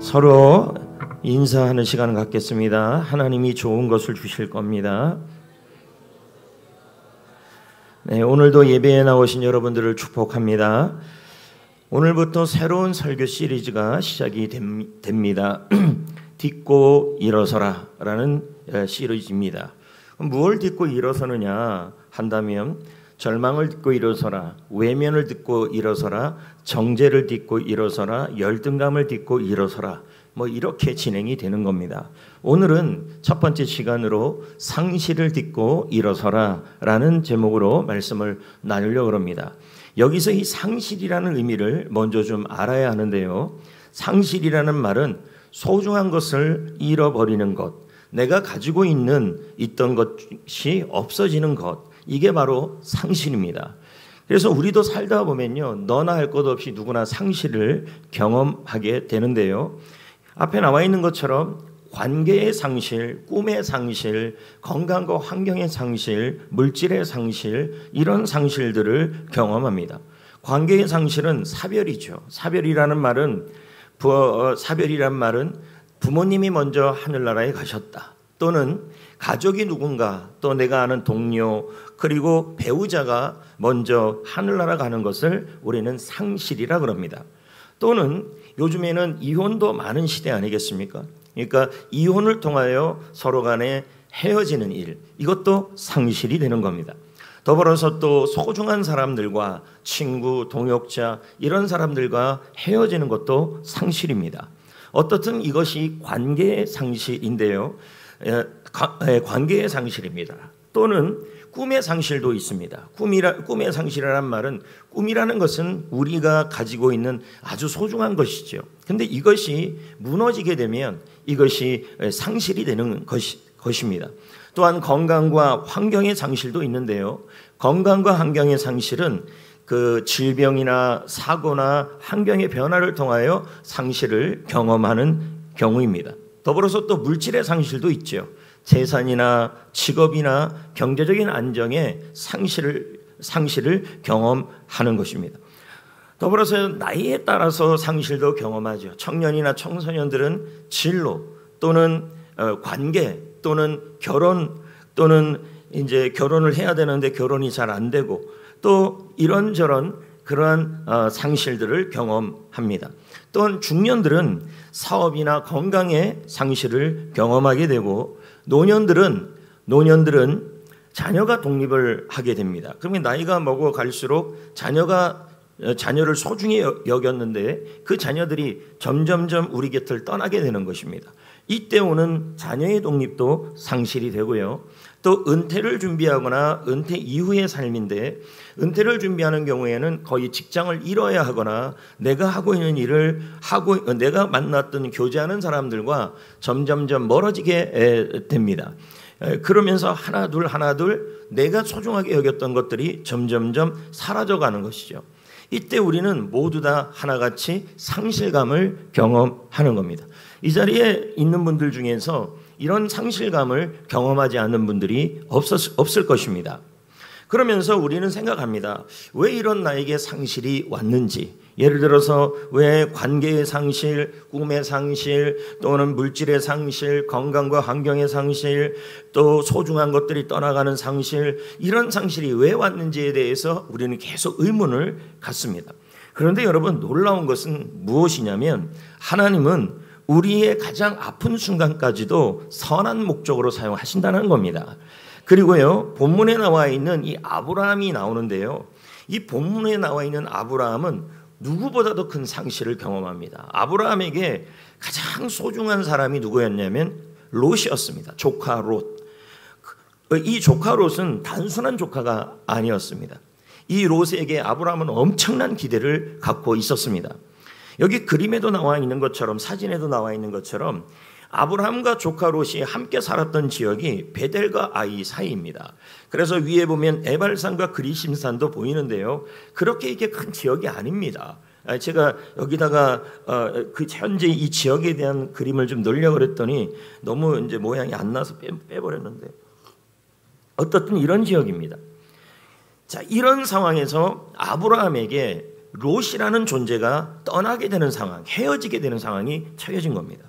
서로 인사하는 시간을 갖겠습니다. 하나님이 좋은 것을 주실 겁니다. 네, 오늘도 예배에 나오신 여러분들을 축복합니다. 오늘부터 새로운 설교 시리즈가 시작이 됩니다. 딛고 일어서라 라는 시리즈입니다. 무엇을 딛고 일어서느냐 한다면 절망을 딛고 일어서라, 외면을 딛고 일어서라, 정죄를 딛고 일어서라, 열등감을 딛고 일어서라, 이렇게 진행이 되는 겁니다. 오늘은 첫 번째 시간으로 상실을 딛고 일어서라 라는 제목으로 말씀을 나누려고 합니다. 여기서 이 상실이라는 의미를 먼저 좀 알아야 하는데요. 상실이라는 말은 소중한 것을 잃어버리는 것, 내가 가지고 있던 것이 없어지는 것, 이게 바로 상실입니다. 그래서 우리도 살다 보면요, 너나 할 것 없이 누구나 상실을 경험하게 되는데요. 앞에 나와 있는 것처럼 관계의 상실, 꿈의 상실, 건강과 환경의 상실, 물질의 상실, 이런 상실들을 경험합니다. 관계의 상실은 사별이죠. 사별이란 말은 부모님이 먼저 하늘나라에 가셨다, 또는 가족이 누군가, 또 내가 아는 동료, 그리고 배우자가 먼저 하늘나라 가는 것을 우리는 상실이라 그럽니다. 또는 요즘에는 이혼도 많은 시대 아니겠습니까? 그러니까 이혼을 통하여 서로 간에 헤어지는 일, 이것도 상실이 되는 겁니다. 더불어서 또 소중한 사람들과 친구, 동역자, 이런 사람들과 헤어지는 것도 상실입니다. 어떻든 이것이 관계의 상실인데요. 관계의 상실입니다. 또는 꿈의 상실도 있습니다. 꿈의 상실이라는 말은, 꿈이라는 것은 우리가 가지고 있는 아주 소중한 것이죠. 근데 이것이 무너지게 되면 이것이 상실이 되는 것입니다. 또한 건강과 환경의 상실도 있는데요. 건강과 환경의 상실은 그 질병이나 사고나 환경의 변화를 통하여 상실을 경험하는 경우입니다. 더불어서 또 물질의 상실도 있죠. 재산이나 직업이나 경제적인 안정의 상실을 경험하는 것입니다. 더불어서 나이에 따라서 상실도 경험하죠. 청년이나 청소년들은 진로 또는 관계 또는 결혼, 또는 이제 결혼을 해야 되는데 결혼이 잘 안 되고, 또 이런저런 그러한 상실들을 경험합니다. 또한 중년들은 사업이나 건강의 상실을 경험하게 되고, 노년들은 자녀가 독립을 하게 됩니다. 그러면 나이가 먹어갈수록 자녀를 소중히 여겼는데 그 자녀들이 점점점 우리 곁을 떠나게 되는 것입니다. 이때 오는 자녀의 독립도 상실이 되고요. 또 은퇴를 준비하거나 은퇴 이후의 삶인데, 은퇴를 준비하는 경우에는 거의 직장을 잃어야 하거나 내가 하고 있는 일을 내가 만났던 교제하는 사람들과 점점점 멀어지게 됩니다. 그러면서 하나둘 내가 소중하게 여겼던 것들이 점점점 사라져가는 것이죠. 이때 우리는 모두 다 하나같이 상실감을 경험하는 겁니다. 이 자리에 있는 분들 중에서 이런 상실감을 경험하지 않는 분들이 없을 것입니다. 그러면서 우리는 생각합니다. 왜 이런 나에게 상실이 왔는지. 예를 들어서 왜 관계의 상실, 꿈의 상실, 또는 물질의 상실, 건강과 환경의 상실, 또 소중한 것들이 떠나가는 상실, 이런 상실이 왜 왔는지에 대해서 우리는 계속 의문을 갖습니다. 그런데 여러분, 놀라운 것은 무엇이냐면, 하나님은 우리의 가장 아픈 순간까지도 선한 목적으로 사용하신다는 겁니다. 그리고요, 본문에 나와 있는 이 아브라함이 나오는데요. 이 본문에 나와 있는 아브라함은 누구보다도 큰 상실을 경험합니다. 아브라함에게 가장 소중한 사람이 누구였냐면 롯이었습니다. 조카 롯. 이 조카 롯은 단순한 조카가 아니었습니다. 이 롯에게 아브라함은 엄청난 기대를 갖고 있었습니다. 여기 그림에도 나와 있는 것처럼, 사진에도 나와 있는 것처럼 아브라함과 조카 롯이 함께 살았던 지역이 베델과 아이 사이입니다. 그래서 위에 보면 에발산과 그리심산도 보이는데요. 그렇게 이게 큰 지역이 아닙니다. 제가 여기다가 그 현재 이 지역에 대한 그림을 좀 넣으려고 그랬더니 너무 이제 모양이 안 나서 빼버렸는데, 어떻든 이런 지역입니다. 자, 이런 상황에서 아브라함에게 롯이라는 존재가 떠나게 되는 상황, 헤어지게 되는 상황이 처해진 겁니다.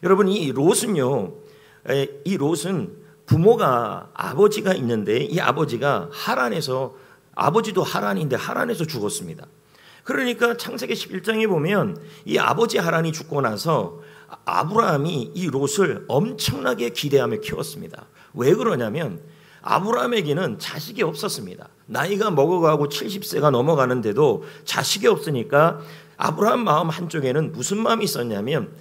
여러분, 이 롯은요, 이 롯은 부모가 아버지가 있는데 이 아버지가 하란에서, 아버지도 하란인데 하란에서 죽었습니다. 그러니까 창세기 11장에 보면 이 아버지 하란이 죽고 나서 아브라함이 이 롯을 엄청나게 기대하며 키웠습니다. 왜 그러냐면 아브라함에게는 자식이 없었습니다. 나이가 먹어가고 70세가 넘어가는데도 자식이 없으니까 아브라함 마음 한쪽에는 무슨 마음이 있었냐면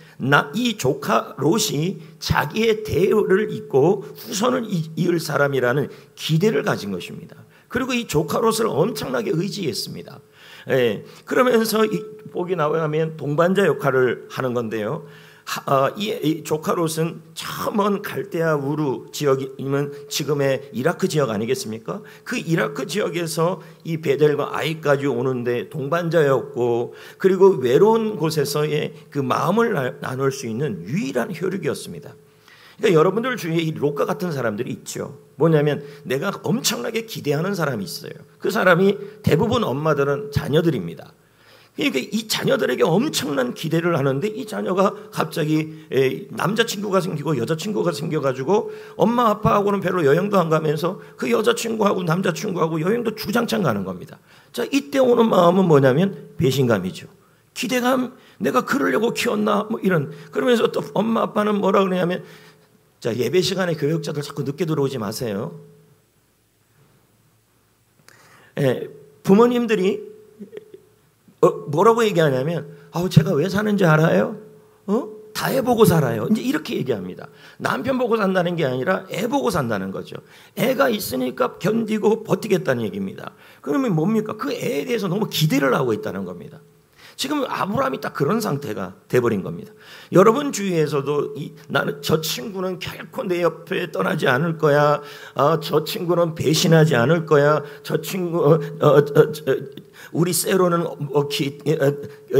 이 조카 롯이 자기의 대를 잇고 후손을 이을 사람이라는 기대를 가진 것입니다. 그리고 이 조카 롯을 엄청나게 의지했습니다. 그러면서 이 복이 나오면 동반자 역할을 하는 건데요. 이 조카 롯은 저 먼 갈대아 우르 지역이면 지금의 이라크 지역 아니겠습니까? 그 이라크 지역에서 이 베델과 아이까지 오는데 동반자였고, 그리고 외로운 곳에서의 그 마음을 나눌 수 있는 유일한 혈육이었습니다. 그러니까 여러분들 주위에 이 롯과 같은 사람들이 있죠. 뭐냐면 내가 엄청나게 기대하는 사람이 있어요. 그 사람이 대부분 엄마들은 자녀들입니다. 그러니까 이 자녀들에게 엄청난 기대를 하는데 이 자녀가 갑자기 남자친구가 생기고 여자친구가 생겨가지고 엄마 아빠하고는 별로 여행도 안 가면서 그 여자친구하고 남자친구하고 여행도 주장창 가는 겁니다. 자, 이때 오는 마음은 뭐냐면 배신감이죠. 기대감, 내가 그러려고 키웠나 뭐 이런. 그러면서 또 엄마 아빠는 뭐라 그러냐면, 자, 예배 시간에 교역자들 자꾸 늦게 들어오지 마세요. 부모님들이 뭐라고 얘기하냐면, 제가 왜 사는지 알아요? 다 애 보고 살아요. 이제 이렇게 얘기합니다. 남편 보고 산다는 게 아니라 애 보고 산다는 거죠. 애가 있으니까 견디고 버티겠다는 얘기입니다. 그러면 뭡니까? 그 애에 대해서 너무 기대를 하고 있다는 겁니다. 지금 아브라함이 딱 그런 상태가 돼버린 겁니다. 여러분 주위에서도 나는 저 친구는 결코 내 옆에 떠나지 않을 거야. 저 친구는 배신하지 않을 거야. 저 친구 우리 세로는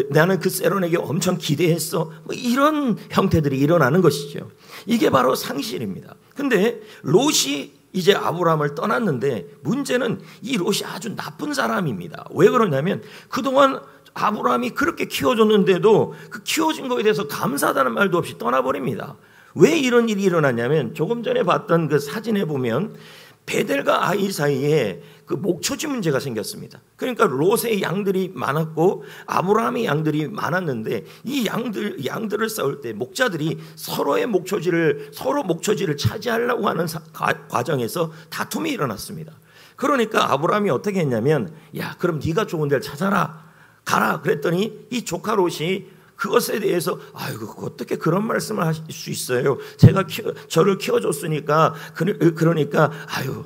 나는 그 세론에게 엄청 기대했어. 뭐 이런 형태들이 일어나는 것이죠. 이게 바로 상실입니다. 근데 롯이 이제 아브라함을 떠났는데 문제는 이 롯이 아주 나쁜 사람입니다. 왜 그러냐면 그동안 아브라함이 그렇게 키워줬는데도 그 키워진 거에 대해서 감사하다는 말도 없이 떠나버립니다. 왜 이런 일이 일어났냐면 조금 전에 봤던 그 사진에 보면 베델과 아이 사이에 그 목초지 문제가 생겼습니다. 그러니까 롯의 양들이 많았고 아브라함의 양들이 많았는데 이 양들을 싸울 때 목자들이 서로 목초지를 차지하려고 하는 과정에서 다툼이 일어났습니다. 그러니까 아브라함이 어떻게 했냐면, 야, 그럼 네가 좋은 데를 찾아라. 가라. 그랬더니 이 조카 롯이 그것에 대해서 아이고 어떻게 그런 말씀을 하실 수 있어요? 제가 저를 키워줬으니까 그러니까 아유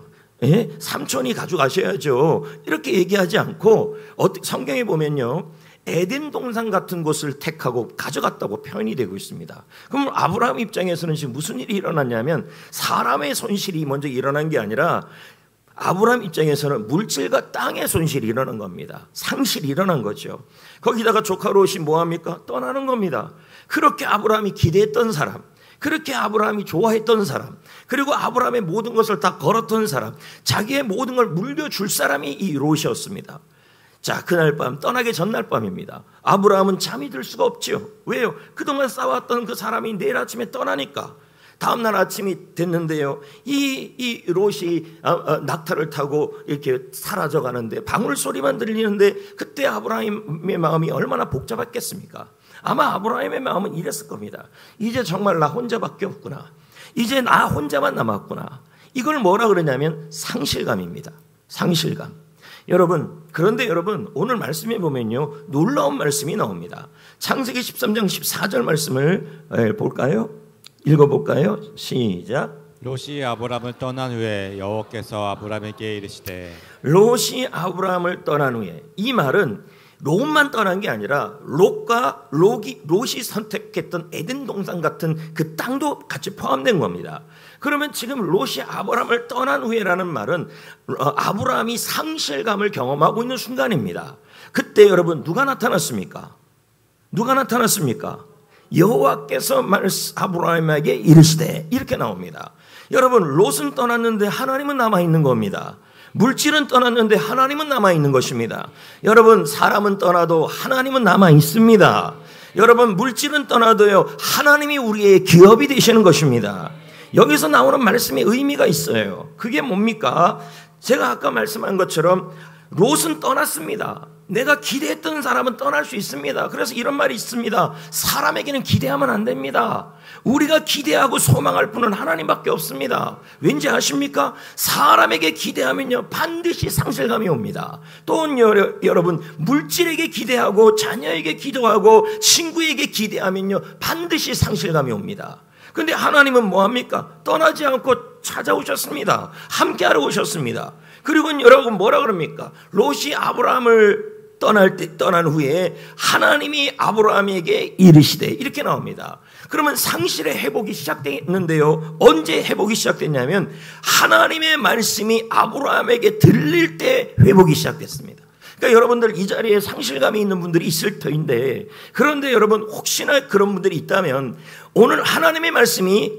삼촌이 가져가셔야죠. 이렇게 얘기하지 않고 성경에 보면요, 에덴 동산 같은 곳을 택하고 가져갔다고 표현이 되고 있습니다. 그럼 아브라함 입장에서는 지금 무슨 일이 일어났냐면 사람의 손실이 먼저 일어난 게 아니라 아브라함 입장에서는 물질과 땅의 손실이 일어난 겁니다. 상실이 일어난 거죠. 거기다가 조카 롯이 뭐합니까? 떠나는 겁니다. 그렇게 아브라함이 기대했던 사람, 그렇게 아브라함이 좋아했던 사람, 그리고 아브라함의 모든 것을 다 걸었던 사람, 자기의 모든 걸 물려줄 사람이 이 롯이었습니다. 자, 그날 밤, 떠나기 전날 밤입니다. 아브라함은 잠이 들 수가 없죠. 왜요? 그동안 싸웠던 그 사람이 내일 아침에 떠나니까. 다음날 아침이 됐는데요, 이 롯이 낙타를 타고 이렇게 사라져 가는데 방울소리만 들리는데 그때 아브라함의 마음이 얼마나 복잡했겠습니까? 아마 아브라함의 마음은 이랬을 겁니다. 이제 정말 나 혼자밖에 없구나. 이제 나 혼자만 남았구나. 이걸 뭐라 그러냐면 상실감입니다. 상실감. 여러분, 그런데 여러분 오늘 말씀에 보면요, 놀라운 말씀이 나옵니다. 창세기 13장 14절 말씀을 볼까요? 읽어볼까요? 시작. 롯이 아브람을 떠난 후에 여호와께서 아브람에게 이르시되. 롯이 아브람을 떠난 후에, 이 말은 롯만 떠난 게 아니라 롯이 선택했던 에덴 동산 같은 그 땅도 같이 포함된 겁니다. 그러면 지금 롯이 아브람을 떠난 후에라는 말은 아브람이 상실감을 경험하고 있는 순간입니다. 그때 여러분 누가 나타났습니까? 누가 나타났습니까? 여호와께서 아브라함에게 이르시되, 이렇게 나옵니다. 여러분, 롯은 떠났는데 하나님은 남아있는 겁니다. 물질은 떠났는데 하나님은 남아있는 것입니다. 여러분, 사람은 떠나도 하나님은 남아있습니다. 여러분, 물질은 떠나도요, 하나님이 우리의 기업이 되시는 것입니다. 여기서 나오는 말씀에 의미가 있어요. 그게 뭡니까? 제가 아까 말씀한 것처럼 롯은 떠났습니다. 내가 기대했던 사람은 떠날 수 있습니다. 그래서 이런 말이 있습니다. 사람에게는 기대하면 안 됩니다. 우리가 기대하고 소망할 분은 하나님밖에 없습니다. 왠지 아십니까? 사람에게 기대하면요, 반드시 상실감이 옵니다. 또는 여러분, 물질에게 기대하고 자녀에게 기도하고 친구에게 기대하면요, 반드시 상실감이 옵니다. 그런데 하나님은 뭐합니까? 떠나지 않고 찾아오셨습니다. 함께하러 오셨습니다. 그리고 여러분 뭐라 그럽니까? 롯이 아브라함을 떠난 후에 하나님이 아브라함에게 이르시되, 이렇게 나옵니다. 그러면 상실의 회복이 시작됐는데요, 언제 회복이 시작됐냐면 하나님의 말씀이 아브라함에게 들릴 때 회복이 시작됐습니다. 그러니까 여러분들 이 자리에 상실감이 있는 분들이 있을 터인데, 그런데 여러분 혹시나 그런 분들이 있다면 오늘 하나님의 말씀이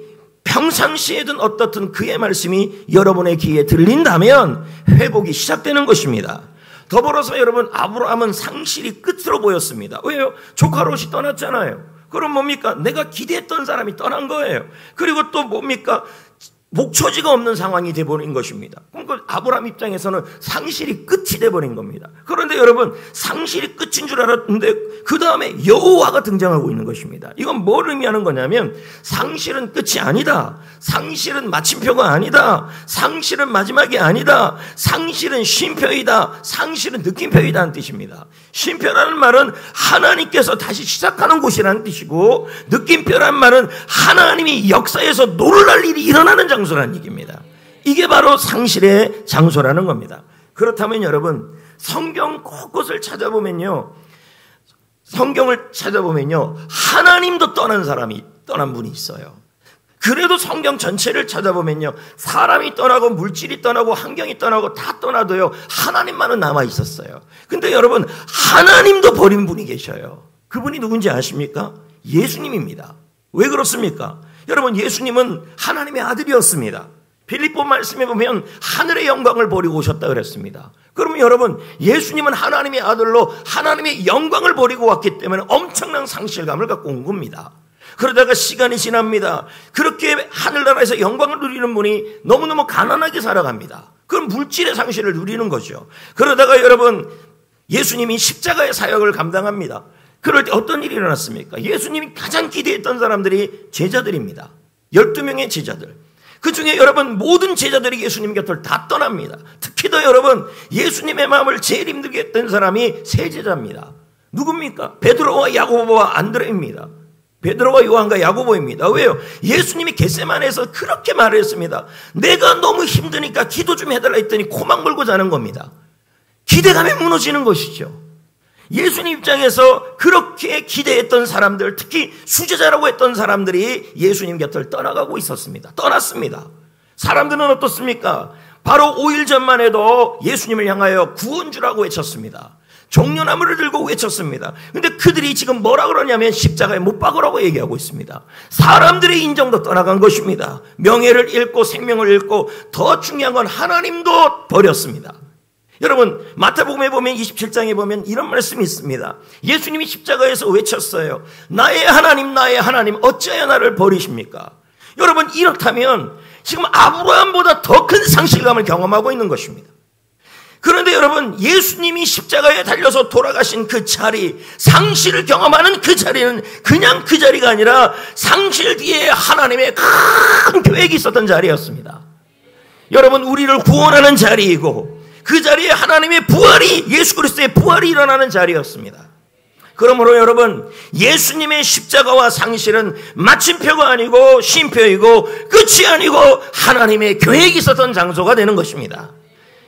평상시에든 어떻든 그의 말씀이 여러분의 귀에 들린다면 회복이 시작되는 것입니다. 더불어서 여러분, 아브라함은 상실이 끝으로 보였습니다. 왜요? 조카 롯이 떠났잖아요. 그럼 뭡니까? 내가 기대했던 사람이 떠난 거예요. 그리고 또 뭡니까? 목초지가 없는 상황이 돼버린 것입니다. 그러니까 아브라함 입장에서는 상실이 끝이 돼버린 겁니다. 그런데 여러분, 상실이 끝인 줄 알았는데 그 다음에 여호와가 등장하고 있는 것입니다. 이건 뭘 의미하는 거냐면 상실은 끝이 아니다. 상실은 마침표가 아니다. 상실은 마지막이 아니다. 상실은 쉼표이다. 상실은 느낌표이다 하는 뜻입니다. 쉼표라는 말은 하나님께서 다시 시작하는 곳이라는 뜻이고, 느낌표라는 말은 하나님이 역사에서 놀랄 일이 일어나는 장소라는 얘기입니다. 이게 바로 상실의 장소라는 겁니다. 그렇다면 여러분, 성경 곳곳을 찾아보면요, 성경을 찾아보면요, 하나님도 떠난 분이 있어요. 그래도 성경 전체를 찾아보면요, 사람이 떠나고 물질이 떠나고 환경이 떠나고 다 떠나도요, 하나님만은 남아 있었어요. 근데 여러분, 하나님도 버린 분이 계셔요. 그분이 누군지 아십니까? 예수님입니다. 왜 그렇습니까? 여러분, 예수님은 하나님의 아들이었습니다. 빌립보 말씀에 보면 하늘의 영광을 버리고 오셨다 그랬습니다. 그러면 여러분, 예수님은 하나님의 아들로 하나님의 영광을 버리고 왔기 때문에 엄청난 상실감을 갖고 온 겁니다. 그러다가 시간이 지납니다. 그렇게 하늘나라에서 영광을 누리는 분이 너무너무 가난하게 살아갑니다. 그럼 물질의 상실을 누리는 거죠. 그러다가 여러분, 예수님이 십자가의 사역을 감당합니다. 그럴 때 어떤 일이 일어났습니까? 예수님이 가장 기대했던 사람들이 제자들입니다. 12명의 제자들. 그 중에 여러분, 모든 제자들이 예수님 곁을 다 떠납니다. 특히 더 여러분, 예수님의 마음을 제일 힘들게 했던 사람이 세 제자입니다. 누굽니까? 베드로와 야고보와 안드레입니다. 베드로와 요한과 야고보입니다. 왜요? 예수님이 겟세마네에서 그렇게 말을 했습니다. 내가 너무 힘드니까 기도 좀 해달라 했더니 코막 물고 자는 겁니다. 기대감이 무너지는 것이죠. 예수님 입장에서 그렇게 기대했던 사람들, 특히 수제자라고 했던 사람들이 예수님 곁을 떠나가고 있었습니다. 떠났습니다. 사람들은 어떻습니까? 바로 5일 전만 해도 예수님을 향하여 구원주라고 외쳤습니다. 종려나무를 들고 외쳤습니다. 근데 그들이 지금 뭐라 그러냐면 십자가에 못 박으라고 얘기하고 있습니다. 사람들의 인정도 떠나간 것입니다. 명예를 잃고 생명을 잃고, 더 중요한 건 하나님도 버렸습니다. 여러분, 마태복음에 보면 27장에 보면 이런 말씀이 있습니다. 예수님이 십자가에서 외쳤어요. 나의 하나님, 나의 하나님, 어찌하여 나를 버리십니까? 여러분, 이렇다면 지금 아브라함보다 더 큰 상실감을 경험하고 있는 것입니다. 그런데 여러분, 예수님이 십자가에 달려서 돌아가신 그 자리, 상실을 경험하는 그 자리는 그냥 그 자리가 아니라 상실 뒤에 하나님의 큰 계획이 있었던 자리였습니다. 여러분, 우리를 구원하는 자리이고, 그 자리에 하나님의 부활이, 예수 그리스도의 부활이 일어나는 자리였습니다. 그러므로 여러분, 예수님의 십자가와 상실은 마침표가 아니고 쉼표이고 끝이 아니고 하나님의 계획이 있었던 장소가 되는 것입니다.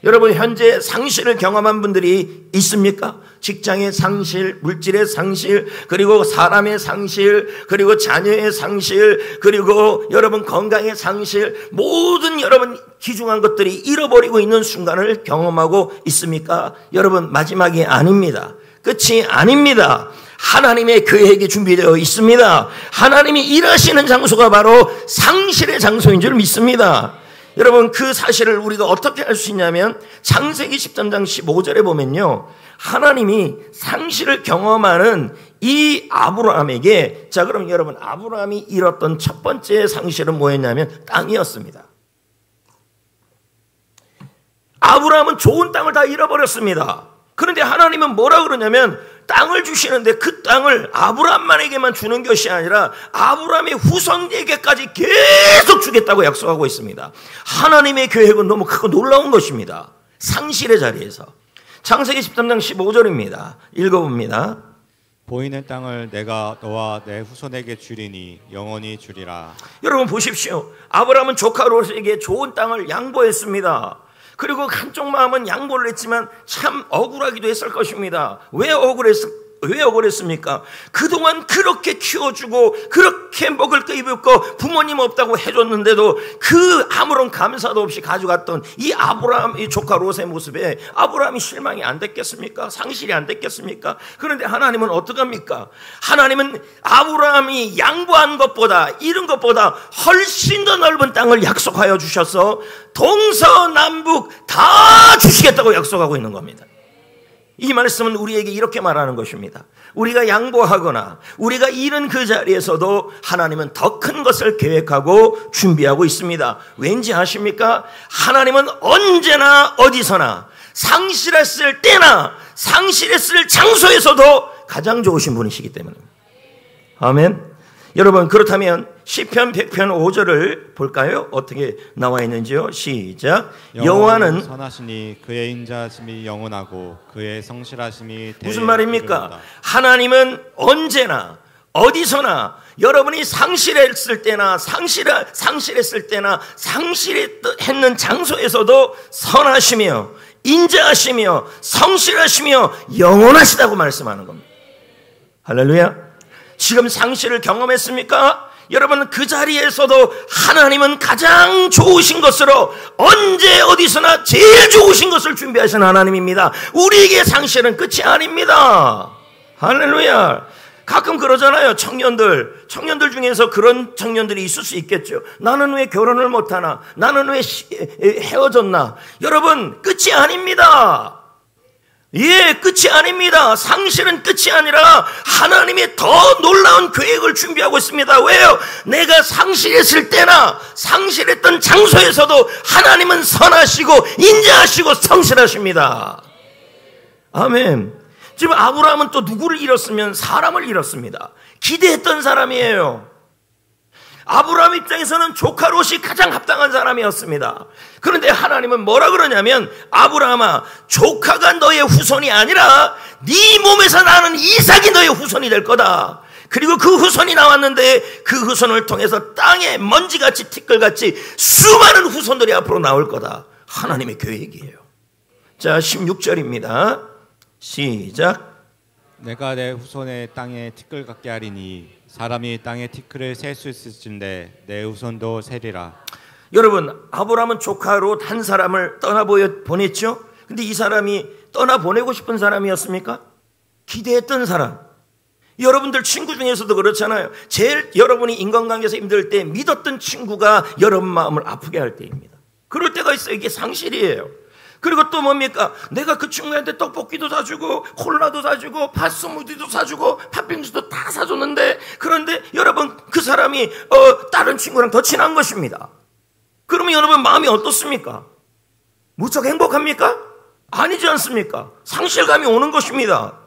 여러분, 현재 상실을 경험한 분들이 있습니까? 직장의 상실, 물질의 상실, 그리고 사람의 상실, 그리고 자녀의 상실, 그리고 여러분 건강의 상실, 모든 여러분 귀중한 것들이 잃어버리고 있는 순간을 경험하고 있습니까? 여러분, 마지막이 아닙니다. 끝이 아닙니다. 하나님의 계획이 준비되어 있습니다. 하나님이 일하시는 장소가 바로 상실의 장소인 줄 믿습니다. 여러분, 그 사실을 우리가 어떻게 알 수 있냐면 창세기 13장 15절에 보면요, 하나님이 상실을 경험하는 이 아브라함에게, 자, 그럼 여러분, 아브라함이 잃었던 첫 번째 상실은 뭐였냐면 땅이었습니다. 아브라함은 좋은 땅을 다 잃어버렸습니다. 그런데 하나님은 뭐라 그러냐면 땅을 주시는데 그 땅을 아브라함만에게만 주는 것이 아니라 아브라함의 후손에게까지 계속 주겠다고 약속하고 있습니다. 하나님의 계획은 너무 크고 놀라운 것입니다. 상실의 자리에서. 창세기 13장 15절입니다. 읽어봅니다. 보이는 땅을 내가 너와 내 후손에게 주리니 영원히 주리라. 여러분 보십시오. 아브라함은 조카 롯에게 좋은 땅을 양보했습니다. 그리고 한쪽 마음은 양보를 했지만 참 억울하기도 했을 것입니다. 왜 억울했습니까? 그동안 그렇게 키워주고 그렇게 먹을 거 입을 거 부모님 없다고 해줬는데도 그 아무런 감사도 없이 가져갔던 이 아브라함, 이 조카 롯의 모습에 아브라함이 실망이 안 됐겠습니까? 상실이 안 됐겠습니까? 그런데 하나님은 어떡합니까? 하나님은 아브라함이 양보한 것보다, 이룬 것보다 훨씬 더 넓은 땅을 약속하여 주셔서 동서남북 다 주시겠다고 약속하고 있는 겁니다. 이 말씀은 우리에게 이렇게 말하는 것입니다. 우리가 양보하거나 우리가 잃은 그 자리에서도 하나님은 더 큰 것을 계획하고 준비하고 있습니다. 왠지 아십니까? 하나님은 언제나 어디서나 상실했을 때나 상실했을 장소에서도 가장 좋으신 분이시기 때문입니다. 아멘. 여러분, 그렇다면 시편 100편 5절을 볼까요? 어떻게 나와 있는지요? 시작. 여호와는 선하시니 그의 인자하심이 영원하고 그의 성실하심이 무슨 말입니까? 하나님은 언제나 어디서나 여러분이 상실했을 때나 상실했을 때나 상실했는 장소에서도 선하시며 인자하시며 성실하시며 영원하시다고 말씀하는 겁니다. 할렐루야. 지금 상실을 경험했습니까? 여러분, 그 자리에서도 하나님은 가장 좋으신 것으로 언제 어디서나 제일 좋으신 것을 준비하신 하나님입니다. 우리에게 상실은 끝이 아닙니다. 할렐루야. 가끔 그러잖아요. 청년들 중에서 그런 청년들이 있을 수 있겠죠. 나는 왜 결혼을 못하나? 나는 왜 헤어졌나? 여러분, 끝이 아닙니다. 예, 끝이 아닙니다. 상실은 끝이 아니라 하나님의 더 놀라운 계획을 준비하고 있습니다. 왜요? 내가 상실했을 때나 상실했던 장소에서도 하나님은 선하시고 인자하시고 성실하십니다. 아멘. 지금 아브라함은 또 누구를 잃었으면 사람을 잃었습니다. 기대했던 사람이에요. 아브라함 입장에서는 조카 롯이 가장 합당한 사람이었습니다. 그런데 하나님은 뭐라 그러냐면, 아브라함아, 조카가 너의 후손이 아니라 네 몸에서 나는 이삭이 너의 후손이 될 거다. 그리고 그 후손이 나왔는데 그 후손을 통해서 땅에 먼지같이 티끌같이 수많은 후손들이 앞으로 나올 거다. 하나님의 계획이에요. 자, 16절입니다. 시작. 내가 내 후손의 땅에 티끌 같게 하리니 사람이 땅에 티끌을 셀 수 있을진데 내 후손도 세리라. 여러분, 아브라함은 조카 롯 한 사람을 떠나보냈죠. 근데 이 사람이 떠나보내고 싶은 사람이었습니까? 기대했던 사람. 여러분들 친구 중에서도 그렇잖아요. 제일 여러분이 인간관계에서 힘들 때 믿었던 친구가 여러분 마음을 아프게 할 때입니다. 그럴 때가 있어요. 이게 상실이에요. 그리고 또 뭡니까? 내가 그 친구한테 떡볶이도 사주고 콜라도 사주고 팥스무디도 사주고 팥빙수도 다 사줬는데, 그런데 여러분 그 사람이 다른 친구랑 더 친한 것입니다. 그러면 여러분 마음이 어떻습니까? 무척 행복합니까? 아니지 않습니까? 상실감이 오는 것입니다.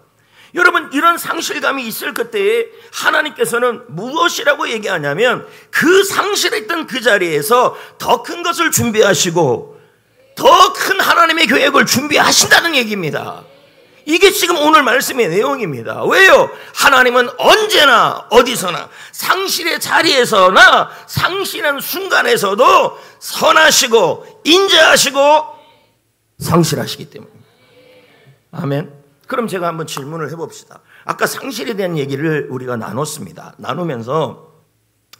여러분, 이런 상실감이 있을 그때에 하나님께서는 무엇이라고 얘기하냐면 그 상실했던 그 자리에서 더 큰 것을 준비하시고 더 큰 하나님의 계획을 준비하신다는 얘기입니다. 이게 지금 오늘 말씀의 내용입니다. 왜요? 하나님은 언제나 어디서나 상실의 자리에서나 상실한 순간에서도 선하시고 인자하시고 성실하시기 때문입니다. 아멘. 그럼 제가 한번 질문을 해봅시다. 아까 상실에 대한 얘기를 우리가 나눴습니다. 나누면서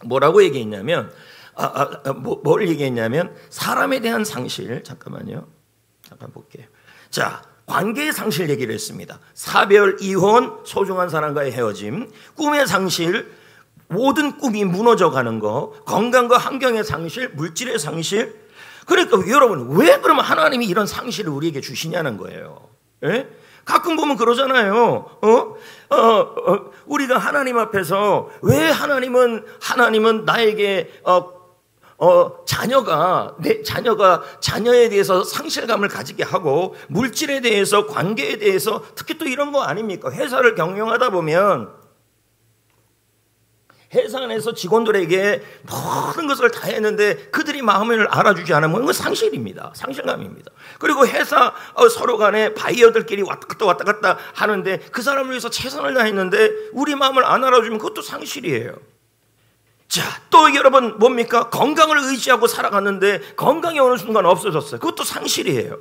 뭐라고 얘기했냐면 뭘 얘기했냐면 사람에 대한 상실, 잠깐만 볼게요. 자, 관계의 상실 얘기를 했습니다. 사별, 이혼, 소중한 사람과의 헤어짐, 꿈의 상실, 모든 꿈이 무너져가는 거, 건강과 환경의 상실, 물질의 상실, 그러니까 여러분, 왜 그러면 하나님이 이런 상실을 우리에게 주시냐는 거예요. 예? 가끔 보면 그러잖아요. 우리가 하나님 앞에서 왜 하나님은 나에게 자녀에 대해서 상실감을 가지게 하고, 물질에 대해서, 관계에 대해서, 특히 또 이런 거 아닙니까? 회사를 경영하다 보면 회사 안에서 직원들에게 모든 것을 다 했는데 그들이 마음을 알아주지 않으면 그건 상실입니다. 상실감입니다. 그리고 회사 서로 간에 바이어들끼리 왔다 갔다 하는데 그 사람을 위해서 최선을 다했는데 우리 마음을 안 알아주면 그것도 상실이에요. 자, 또 여러분 뭡니까? 건강을 의지하고 살아갔는데 건강이 어느 순간 없어졌어요. 그것도 상실이에요.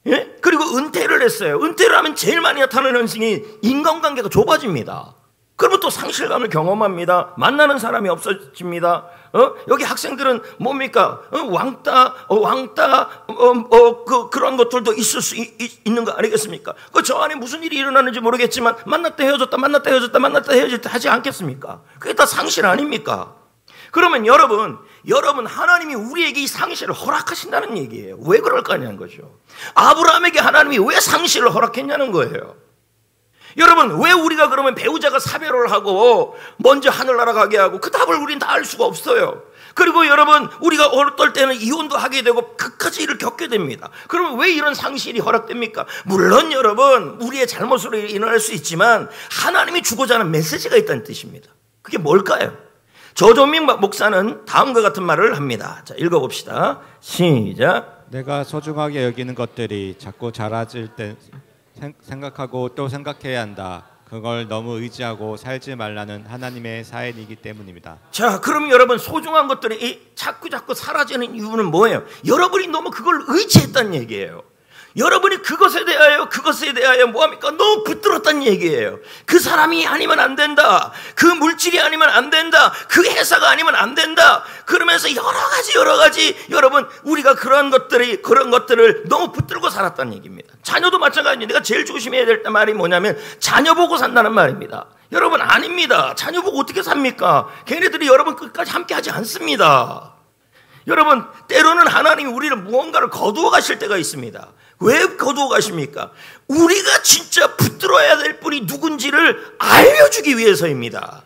예? 그리고 은퇴를 했어요. 은퇴를 하면 제일 많이 나타나는 현상이 인간관계가 좁아집니다. 그러면 또 상실감을 경험합니다. 만나는 사람이 없어집니다. 여기 학생들은 뭡니까? 그런 것들도 있을 수 있는 거 아니겠습니까? 저 안에 무슨 일이 일어나는지 모르겠지만 만났다 헤어졌다 하지 않겠습니까? 그게 다 상실 아닙니까? 그러면 여러분 하나님이 우리에게 이 상실을 허락하신다는 얘기예요. 왜 그럴까냐는 거죠. 아브라함에게 하나님이 왜 상실을 허락했냐는 거예요. 여러분, 왜 우리가 그러면 배우자가 사별을 하고 먼저 하늘나라 가게 하고, 그 답을 우리는 다 알 수가 없어요. 그리고 여러분, 우리가 어떨 때는 이혼도 하게 되고 끝까지 일을 겪게 됩니다. 그러면 왜 이런 상실이 허락됩니까? 물론 여러분, 우리의 잘못으로 일어날 수 있지만 하나님이 주고자 하는 메시지가 있다는 뜻입니다. 그게 뭘까요? 조정민 목사는 다음과 같은 말을 합니다. 자, 읽어봅시다. 시작. 내가 소중하게 여기는 것들이 자꾸 작아질 때 생각하고 또 생각해야 한다. 그걸 너무 의지하고 살지 말라는 하나님의 사인이기 때문입니다. 자, 그럼 여러분, 소중한 것들이 자꾸 사라지는 이유는 뭐예요? 여러분이 너무 그걸 의지했다는 얘기예요. 여러분이 그것에 대하여 뭐합니까? 너무 붙들었다는 얘기예요. 그 사람이 아니면 안 된다. 그 물질이 아니면 안 된다. 그 회사가 아니면 안 된다. 그러면서 여러 가지 여러분, 우리가 그런 것들을 너무 붙들고 살았다는 얘기입니다. 자녀도 마찬가지입니다. 내가 제일 조심해야 될 말이 뭐냐면 자녀 보고 산다는 말입니다. 여러분, 아닙니다. 자녀 보고 어떻게 삽니까? 걔네들이 여러분 끝까지 함께 하지 않습니다. 여러분, 때로는 하나님이 우리를 무언가를 거두어 가실 때가 있습니다. 왜 거두어 가십니까? 우리가 진짜 붙들어야 될 분이 누군지를 알려주기 위해서입니다.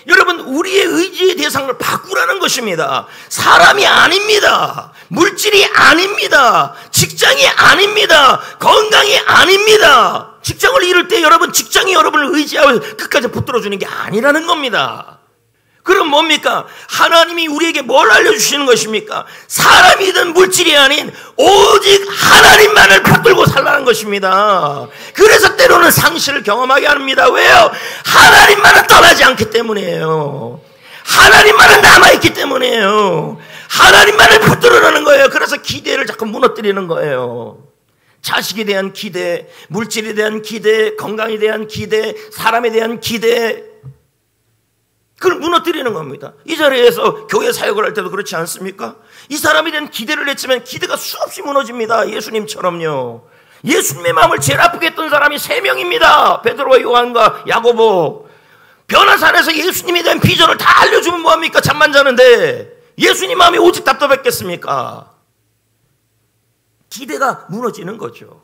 여러분, 우리의 의지의 대상을 바꾸라는 것입니다. 사람이 아닙니다. 물질이 아닙니다. 직장이 아닙니다. 건강이 아닙니다. 직장을 잃을 때 여러분, 직장이 여러분을 의지하고 끝까지 붙들어주는 게 아니라는 겁니다. 그럼 뭡니까? 하나님이 우리에게 뭘 알려주시는 것입니까? 사람이든 물질이 아닌 오직 하나님만을 붙들고 살라는 것입니다. 그래서 때로는 상실을 경험하게 합니다. 왜요? 하나님만은 떠나지 않기 때문이에요. 하나님만은 남아있기 때문이에요. 하나님만을 붙들으라는 거예요. 그래서 기대를 자꾸 무너뜨리는 거예요. 자식에 대한 기대, 물질에 대한 기대, 건강에 대한 기대, 사람에 대한 기대, 그걸 무너뜨리는 겁니다. 이 자리에서 교회 사역을 할 때도 그렇지 않습니까? 이 사람에 대한 기대를 했지만 기대가 수없이 무너집니다. 예수님처럼요. 예수님의 마음을 제일 아프게 했던 사람이 3명입니다. 베드로와 요한과 야고보. 변화산에서 예수님에 대한 비전을 다 알려주면 뭐합니까? 잠만 자는데 예수님 마음이 오직 답답했겠습니까? 기대가 무너지는 거죠.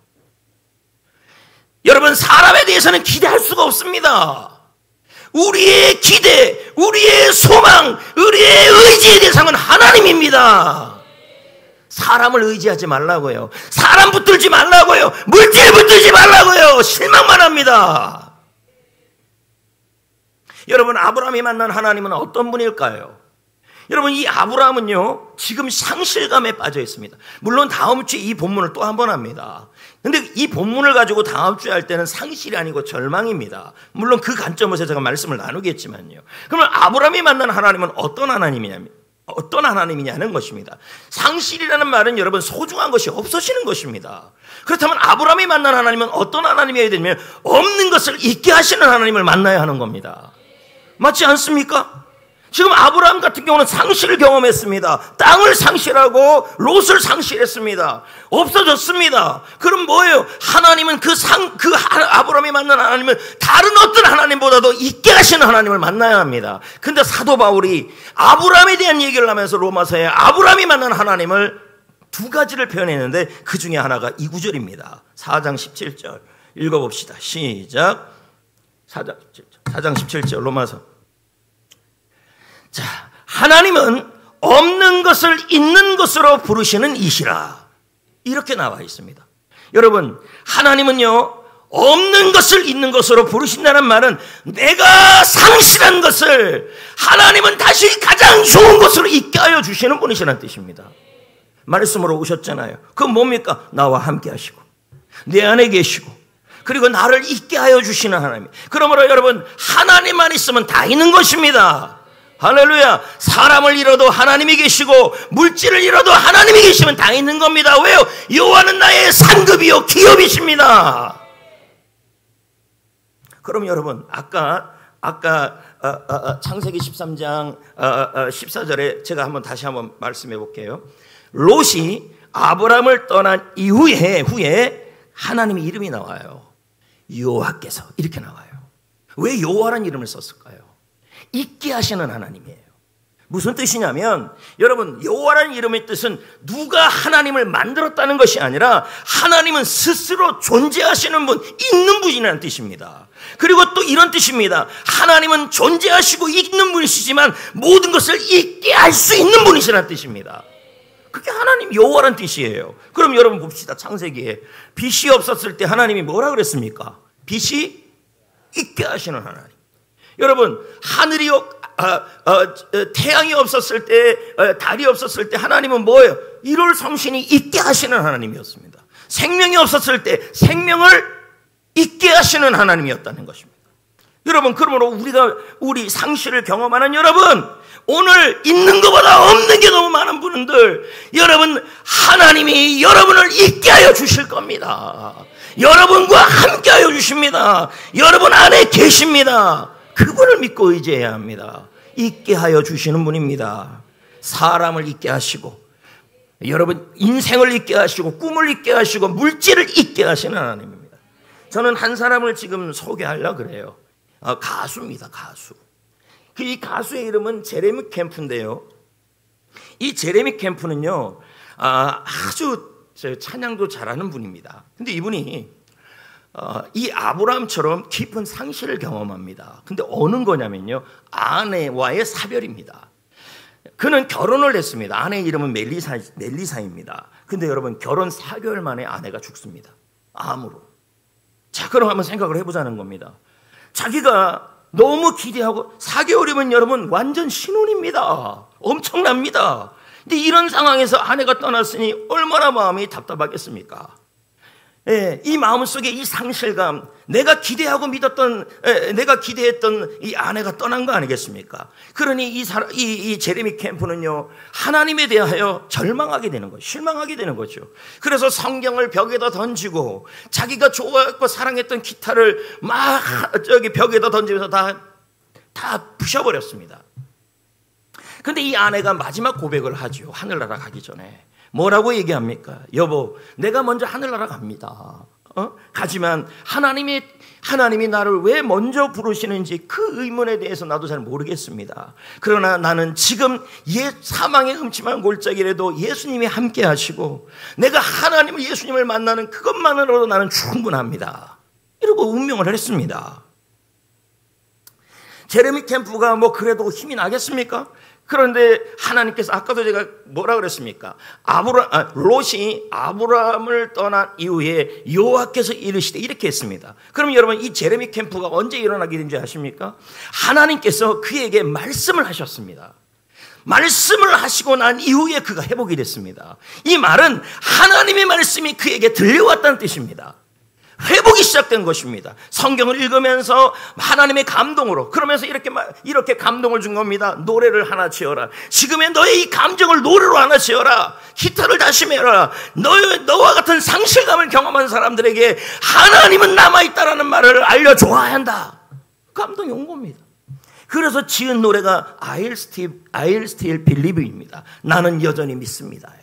여러분, 사람에 대해서는 기대할 수가 없습니다. 우리의 기대, 우리의 소망, 우리의 의지의 대상은 하나님입니다. 사람을 의지하지 말라고요. 사람 붙들지 말라고요. 물질 붙들지 말라고요. 실망만 합니다. 여러분, 아브라함이 만난 하나님은 어떤 분일까요? 여러분, 이 아브라함은요, 지금 상실감에 빠져 있습니다. 물론 다음 주에 이 본문을 또 한 번 합니다. 근데 이 본문을 가지고 다음 주에 할 때는 상실이 아니고 절망입니다. 물론 그 관점에서 제가 말씀을 나누겠지만요. 그러면 아브라함이 만난 하나님은 어떤 하나님이냐는 것입니다. 상실이라는 말은 여러분, 소중한 것이 없어지는 것입니다. 그렇다면 아브라함이 만난 하나님은 어떤 하나님이어야 되냐면 없는 것을 있게 하시는 하나님을 만나야 하는 겁니다. 맞지 않습니까? 지금 아브라함 같은 경우는 상실을 경험했습니다. 땅을 상실하고 롯을 상실했습니다. 없어졌습니다. 그럼 뭐예요? 하나님은 아브라함이 만난 하나님은 다른 어떤 하나님보다도 있게 하시는 하나님을 만나야 합니다. 근데 사도 바울이 아브라함에 대한 얘기를 하면서 로마서에 아브라함이 만난 하나님을 두 가지를 표현했는데 그 중에 하나가 이 구절입니다. 4장 17절 읽어봅시다. 시작. 4장 17절 로마서. 자, 하나님은 없는 것을 있는 것으로 부르시는 이시라. 이렇게 나와 있습니다. 여러분, 하나님은요, 없는 것을 있는 것으로 부르신다는 말은 내가 상실한 것을 하나님은 다시 가장 좋은 것으로 있게 하여 주시는 분이시라는 뜻입니다. 말씀으로 오셨잖아요. 그건 뭡니까? 나와 함께 하시고 내 안에 계시고 그리고 나를 있게 하여 주시는 하나님. 그러므로 여러분, 하나님만 있으면 다 있는 것입니다. 할렐루야. 사람을 잃어도 하나님이 계시고 물질을 잃어도 하나님이 계시면 다 있는 겁니다. 왜요? 여호와는 나의 상급이요 기업이십니다. 그럼 여러분, 아까 창세기 13장 14절에 제가 다시 한번 말씀해 볼게요. 롯이 아브라함을 떠난 후에 하나님의 이름이 나와요. 여호와께서 이렇게 나와요. 왜 여호와라는 이름을 썼을까요? 있게 하시는 하나님이에요. 무슨 뜻이냐면 여러분, 여호와라는 이름의 뜻은 누가 하나님을 만들었다는 것이 아니라 하나님은 스스로 존재하시는 분, 있는 분이라는 뜻입니다. 그리고 또 이런 뜻입니다. 하나님은 존재하시고 있는 분이시지만 모든 것을 있게 할 수 있는 분이시라는 뜻입니다. 그게 하나님 여호와라는 뜻이에요. 그럼 여러분 봅시다. 창세기에 빛이 없었을 때 하나님이 뭐라 그랬습니까? 빛이 있게 하시는 하나님. 여러분, 하늘이 태양이 없었을 때, 달이 없었을 때 하나님은 뭐예요? 일월 성신이 있게 하시는 하나님이었습니다. 생명이 없었을 때 생명을 있게 하시는 하나님이었다는 것입니다. 여러분, 그러므로 우리 상실을 경험하는 여러분, 오늘 있는 것보다 없는 게 너무 많은 분들, 여러분, 하나님이 여러분을 있게 하여 주실 겁니다. 여러분과 함께 하여 주십니다. 여러분 안에 계십니다. 그분을 믿고 의지해야 합니다. 있게 하여 주시는 분입니다. 사람을 있게 하시고, 여러분 인생을 있게 하시고, 꿈을 있게 하시고, 물질을 있게 하시는 하나님입니다. 저는 한 사람을 지금 소개하려고 그래요. 가수입니다. 가수. 이 가수의 이름은 제레미 캠프인데요. 이 제레미 캠프는요, 아주 찬양도 잘하는 분입니다. 근데 이분이 이 아브라함처럼 깊은 상실을 경험합니다. 근데 어느 거냐면요, 아내와의 사별입니다. 그는 결혼을 했습니다. 아내의 이름은 멜리사입니다. 근데 여러분, 결혼 4개월 만에 아내가 죽습니다. 암으로. 자, 그럼 한번 생각을 해보자는 겁니다. 자기가 너무 기대하고 4개월이면 여러분 완전 신혼입니다. 엄청납니다. 근데 이런 상황에서 아내가 떠났으니 얼마나 마음이 답답하겠습니까? 예, 이 마음속에 이 상실감, 내가 기대했던 이 아내가 떠난 거 아니겠습니까? 그러니 이 제레미 캠프는요, 하나님에 대하여 절망하게 되는 거죠. 실망하게 되는 거죠. 그래서 성경을 벽에다 던지고, 자기가 좋아했고 사랑했던 기타를 막 벽에다 던지면서 다 부셔버렸습니다. 근데 이 아내가 마지막 고백을 하죠. 하늘나라 가기 전에. 뭐라고 얘기합니까? 여보, 내가 먼저 하늘나라 갑니다. 가지만 하나님이 나를 왜 먼저 부르시는지 그 의문에 대해서 나도 잘 모르겠습니다. 그러나 나는 지금 사망의 음침한 골짜기라도 예수님이 함께 하시고 내가 예수님을 만나는 그것만으로도 나는 충분합니다. 이러고 운명을 했습니다. 제레미 캠프가 그래도 힘이 나겠습니까? 그런데 하나님께서 아까도 제가 뭐라 그랬습니까? 롯이 아브라함을 떠난 이후에 여호와께서 이르시되 이렇게 했습니다. 그럼 여러분, 이 제레미 캠프가 언제 일어나게 된지 아십니까? 하나님께서 그에게 말씀을 하셨습니다. 말씀을 하시고 난 이후에 그가 회복이 됐습니다. 이 말은 하나님의 말씀이 그에게 들려왔다는 뜻입니다. 회복이 시작된 것입니다. 성경을 읽으면서 하나님의 감동으로, 그러면서 이렇게 감동을 준 겁니다. 노래를 하나 지어라. 지금의 너의 이 감정을 노래로 하나 지어라. 기타를 다시 메라. 너와 같은 상실감을 경험한 사람들에게 하나님은 남아있다라는 말을 알려줘야 한다. 감동이 온 겁니다. 그래서 지은 노래가 I'll still believe입니다. 나는 여전히 믿습니다.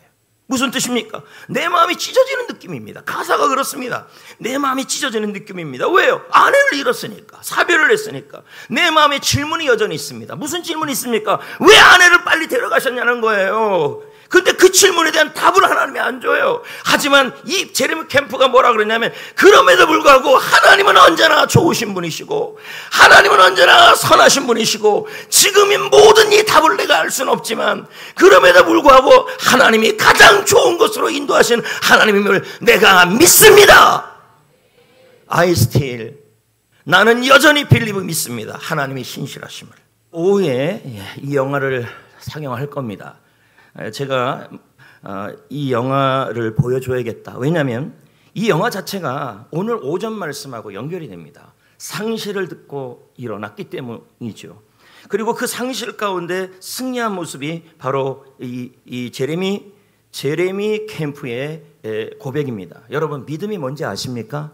무슨 뜻입니까? 내 마음이 찢어지는 느낌입니다. 가사가 그렇습니다. 내 마음이 찢어지는 느낌입니다. 왜요? 아내를 잃었으니까, 사별을 했으니까. 내 마음에 질문이 여전히 있습니다. 무슨 질문이 있습니까? 왜 아내를 빨리 데려가셨냐는 거예요. 근데 그 질문에 대한 답을 하나님이 안 줘요. 하지만 이 제레미 캠프가 뭐라 그러냐면, 그럼에도 불구하고 하나님은 언제나 좋으신 분이시고, 하나님은 언제나 선하신 분이시고, 지금의 모든 이 답을 내가 알 수는 없지만, 그럼에도 불구하고 하나님이 가장 좋은 것으로 인도하신 하나님임을 내가 믿습니다. I still, 나는 여전히 빌리브 믿습니다. 하나님이 신실하심을. 오후에 이 영화를 상영할 겁니다. 제가 이 영화를 보여줘야겠다. 왜냐하면 이 영화 자체가 오늘 오전 말씀하고 연결이 됩니다. 상실을 듣고 일어났기 때문이죠. 그리고 그 상실 가운데 승리한 모습이 바로 이 제레미 캠프의 고백입니다. 여러분, 믿음이 뭔지 아십니까?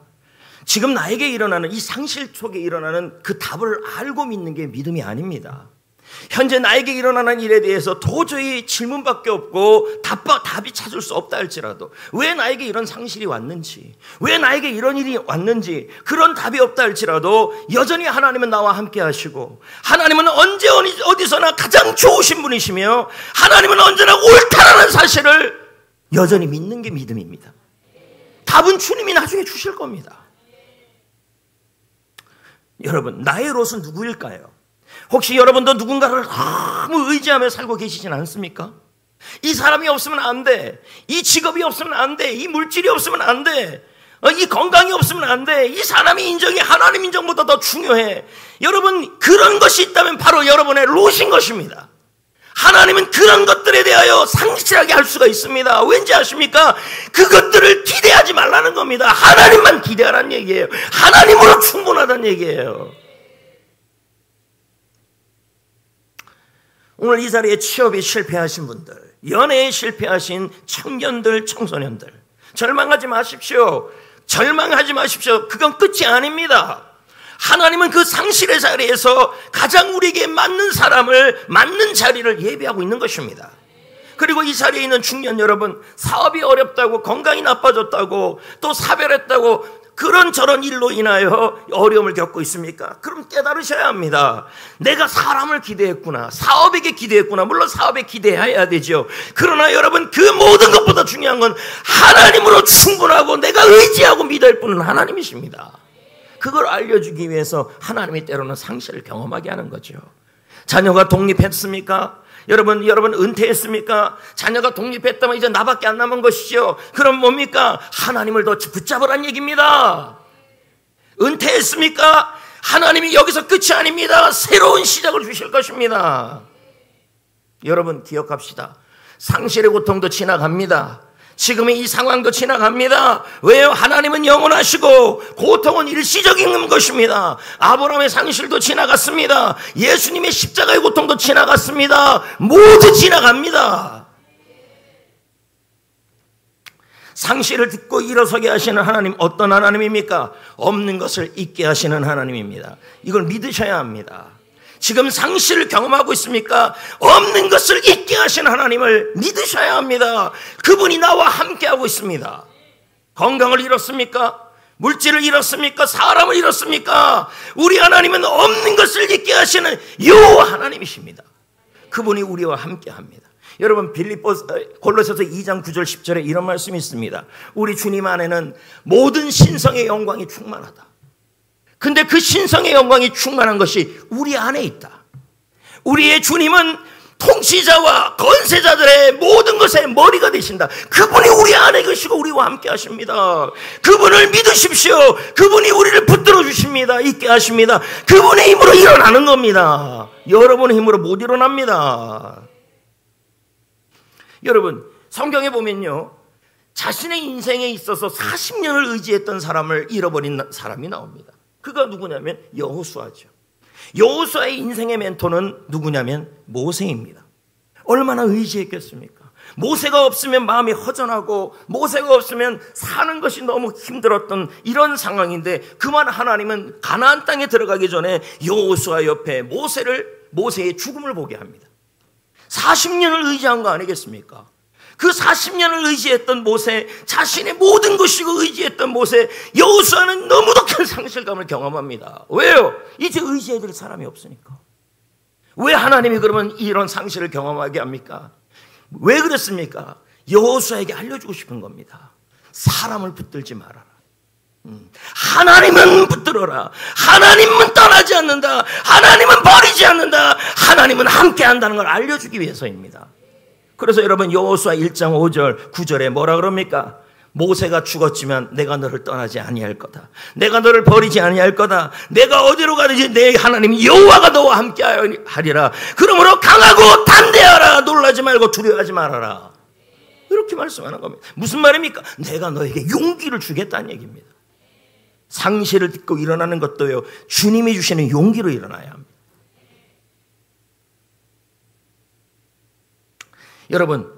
지금 나에게 일어나는 이 상실 속에 일어나는 그 답을 알고 믿는 게 믿음이 아닙니다. 현재 나에게 일어나는 일에 대해서 도저히 질문밖에 없고 답이 찾을 수 없다 할지라도, 왜 나에게 이런 상실이 왔는지, 왜 나에게 이런 일이 왔는지 그런 답이 없다 할지라도 여전히 하나님은 나와 함께 하시고, 하나님은 언제 어디서나 가장 좋으신 분이시며, 하나님은 언제나 옳다라는 사실을 여전히 믿는 게 믿음입니다. 답은 주님이 나중에 주실 겁니다. 여러분, 나의 롯은 누구일까요? 혹시 여러분도 누군가를 너무 의지하며 살고 계시진 않습니까? 이 사람이 없으면 안 돼. 이 직업이 없으면 안 돼. 이 물질이 없으면 안 돼. 이 건강이 없으면 안 돼. 이 사람의 인정이 하나님 인정보다 더 중요해. 여러분, 그런 것이 있다면 바로 여러분의 롯인 것입니다. 하나님은 그런 것들에 대하여 상실하게 할 수가 있습니다. 왠지 아십니까? 그것들을 기대하지 말라는 겁니다. 하나님만 기대하라는 얘기예요. 하나님으로 충분하다는 얘기예요. 오늘 이 자리에 취업에 실패하신 분들, 연애에 실패하신 청년들, 청소년들, 절망하지 마십시오. 절망하지 마십시오. 그건 끝이 아닙니다. 하나님은 그 상실의 자리에서 가장 우리에게 맞는 사람을, 맞는 자리를 예비하고 있는 것입니다. 그리고 이 자리에 있는 중년 여러분, 사업이 어렵다고, 건강이 나빠졌다고, 또 사별했다고, 그런 저런 일로 인하여 어려움을 겪고 있습니까? 그럼 깨달으셔야 합니다. 내가 사람을 기대했구나, 사업에게 기대했구나. 물론 사업에 기대해야 되죠. 그러나 여러분, 그 모든 것보다 중요한 건 하나님으로 충분하고 내가 의지하고 믿을 분은 하나님이십니다. 그걸 알려주기 위해서 하나님이 때로는 상실을 경험하게 하는 거죠. 자녀가 독립했습니까? 여러분 은퇴했습니까? 자녀가 독립했다면 이제 나밖에 안 남은 것이죠. 그럼 뭡니까? 하나님을 더 붙잡으란 얘기입니다. 은퇴했습니까? 하나님이 여기서 끝이 아닙니다. 새로운 시작을 주실 것입니다. 여러분, 기억합시다. 상실의 고통도 지나갑니다. 지금의 이 상황도 지나갑니다. 왜요? 하나님은 영원하시고 고통은 일시적인 것입니다. 아브라함의 상실도 지나갔습니다. 예수님의 십자가의 고통도 지나갔습니다. 모두 지나갑니다. 상실을 듣고 일어서게 하시는 하나님, 어떤 하나님입니까? 없는 것을 있게 하시는 하나님입니다. 이걸 믿으셔야 합니다. 지금 상실을 경험하고 있습니까? 없는 것을 있게 하신 하나님을 믿으셔야 합니다. 그분이 나와 함께하고 있습니다. 건강을 잃었습니까? 물질을 잃었습니까? 사람을 잃었습니까? 우리 하나님은 없는 것을 있게 하시는 요 하나님이십니다. 그분이 우리와 함께합니다. 여러분, 골로새서 2장 9절 10절에 이런 말씀이 있습니다. 우리 주님 안에는 모든 신성의 영광이 충만하다. 근데 그 신성의 영광이 충만한 것이 우리 안에 있다. 우리의 주님은 통치자와 건세자들의 모든 것의 머리가 되신다. 그분이 우리 안에 계시고 우리와 함께 하십니다. 그분을 믿으십시오. 그분이 우리를 붙들어 주십니다. 있게 하십니다. 그분의 힘으로 일어나는 겁니다. 여러분의 힘으로 못 일어납니다. 여러분, 성경에 보면요, 자신의 인생에 있어서 40년을 의지했던 사람을 잃어버린 사람이 나옵니다. 그가 누구냐면 여호수아죠. 여호수아의 인생의 멘토는 누구냐면 모세입니다. 얼마나 의지했겠습니까? 모세가 없으면 마음이 허전하고 모세가 없으면 사는 것이 너무 힘들었던 이런 상황인데, 그만 하나님은 가나안 땅에 들어가기 전에 여호수아 옆에 모세의 죽음을 보게 합니다. 40년을 의지한 거 아니겠습니까? 그 40년을 의지했던 모세, 자신의 모든 것이고 의지했던 모세, 여호수아는 너무도 큰 상실감을 경험합니다. 왜요? 이제 의지해야 될 사람이 없으니까. 왜 하나님이 그러면 이런 상실을 경험하게 합니까? 왜 그랬습니까? 여호수아에게 알려주고 싶은 겁니다. 사람을 붙들지 말아라. 하나님은 붙들어라. 하나님은 떠나지 않는다. 하나님은 버리지 않는다. 하나님은 함께 한다는 걸 알려주기 위해서입니다. 그래서 여러분, 여호수아 1장 5절 9절에 뭐라 그럽니까? 모세가 죽었지만 내가 너를 떠나지 아니할 거다. 내가 너를 버리지 아니할 거다. 내가 어디로 가든지 내 하나님 여호와가 너와 함께 하리라. 그러므로 강하고 담대하라. 놀라지 말고 두려워하지 말아라. 이렇게 말씀하는 겁니다. 무슨 말입니까? 내가 너에게 용기를 주겠다는 얘기입니다. 상실을 딛고 일어나는 것도요, 주님이 주시는 용기로 일어나야 합니다. 여러분,